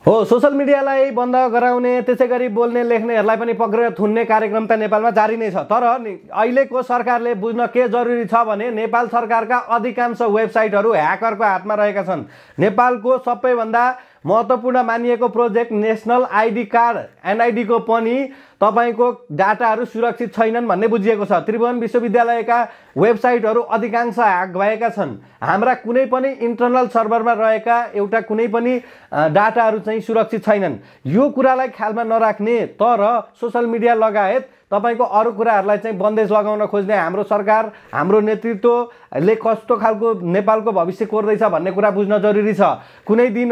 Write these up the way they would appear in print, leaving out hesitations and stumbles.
हो सोशल मिडियालाई बन्द गराउने त्यसैगरी बोल्ने लेख्नेहरूलाई पनि पक्रेर थुन्ने कार्यक्रम त नेपालमा जारी नै छ। तर अहिलेको सरकारले बुझ्न के जरुरी छ भने नेपाल सरकारका अधिकांश वेबसाइटहरू ह्याकरको हातमा रहेका छन्। नेपालको सबैभन्दा महत्त्वपूर्ण मानिएको प्रोजेक्ट नेशनल आइडी कार्ड एनआइडी को पनि तपाईको डाटाहरू सुरक्षित छैनन् भन्ने बुझिएको छ। त्रिभुवन विश्वविद्यालयका वेबसाइटहरू अधिकांश ह्याक भएका छन्। हाम्रा कुनै पनि इन्टरनल सर्भरमा रहेका एउटा कुनै पनि डाटाहरू चाहिँ सुरक्षित छैनन्। यो कुरालाई ख्यालमा नराख्ने तर सोशल मिडिया लगायत तपाईको अरू कुराहरूलाई चाहिँ बन्देज लगाउन खोज्ने हाम्रो सरकार हाम्रो नेतृत्वले कस्तो खालको नेपालको भविष्य कोर्दैछ भन्ने कुरा बुझ्न जरुरी छ। कुनै दिन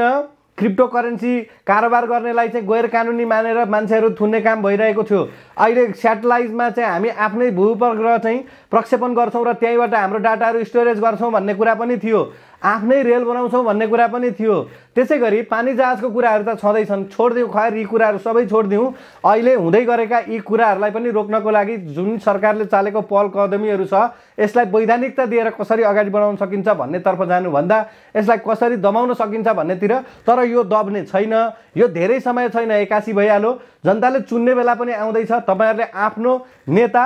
क्रिप्टो करेन्सी कारोबार गर्नेलाई चाहिँ गैर कानुनी मानेर मान्छेहरू थुन्ने काम भइरहेको थियो। अहिले स्याटेलाइटमा चाहिँ हामी आफ्नै भूउपग्रह चाहिँ प्रक्षेपण गर्छौँ र त्यहीबाट हाम्रो डाटाहरू स्टोरेज गर्छौँ भन्ने कुरा पनि थियो। आफ्नै रेल बनाउँछौँ भन्ने कुरा पनि थियो। त्यसैगरी पानी जहाजको कुराहरू त छँदैछन्। छोड्दिउँ खैर यी कुराहरू सबै छोड्दिउँ। अहिले हुँदै गरेका यी कुराहरूलाई पनि रोक्नको लागि जुन सरकारले चालेको पहल कदमीहरू छ यसलाई वैधानिकता दिएर कसरी अगाडि बढाउन सकिन्छ भन्नेतर्फ जानुभन्दा यसलाई कसरी दबाउन सकिन्छ भन्नेतिर। तर यो दब्ने छैन। यो धेरै समय छैन, 81 भइहाल्यो। जनताले चुन्ने बेला पनि आउँदैछ। तपाईहरुले आफ्नो नेता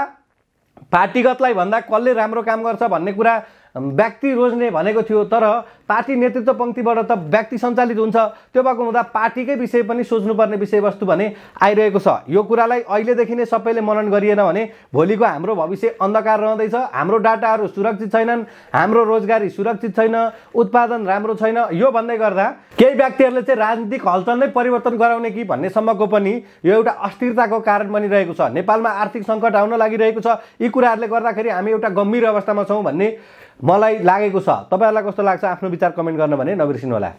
पार्टीगतलाई भन्दा कसले राम्रो काम गर्छ भन्ने कुरा व्यक्ति रोज्ने भनेको थियो। तर पार्टी नेतृत्व पंक्तिबाट त व्यक्ति सञ्चालित हुन्छ। त्यो भएको हुँदा पार्टीकै विषय पनि सोच्नुपर्ने विषयवस्तु भने आइरहेको छ। यो कुरालाई अहिलेदेखि नै सबैले मनन गरिएन भने भोलिको हाम्रो भविष्य अन्धकार रहँदैछ। हाम्रो डाटाहरू सुरक्षित छैनन्, हाम्रो रोजगारी सुरक्षित छैन, उत्पादन राम्रो छैन। यो भन्दै गर्दा केही व्यक्तिहरूले चाहिँ राजनीतिक हलचल नै परिवर्तन गराउने कि भन्ने सम्मको पनि यो एउटा अस्थिरताको कारण बनिरहेको छ। नेपालमा आर्थिक सङ्कट आउन लागिरहेको छ। यी कुराहरूले गर्दाखेरि हामी एउटा गम्भीर अवस्थामा छौँ भन्ने मलाई लागेको छ। तपाईहरुलाई कस्तो लाग्छ आफ्नो विचार कमेन्ट गर्न भने नबिर्सिनु होला।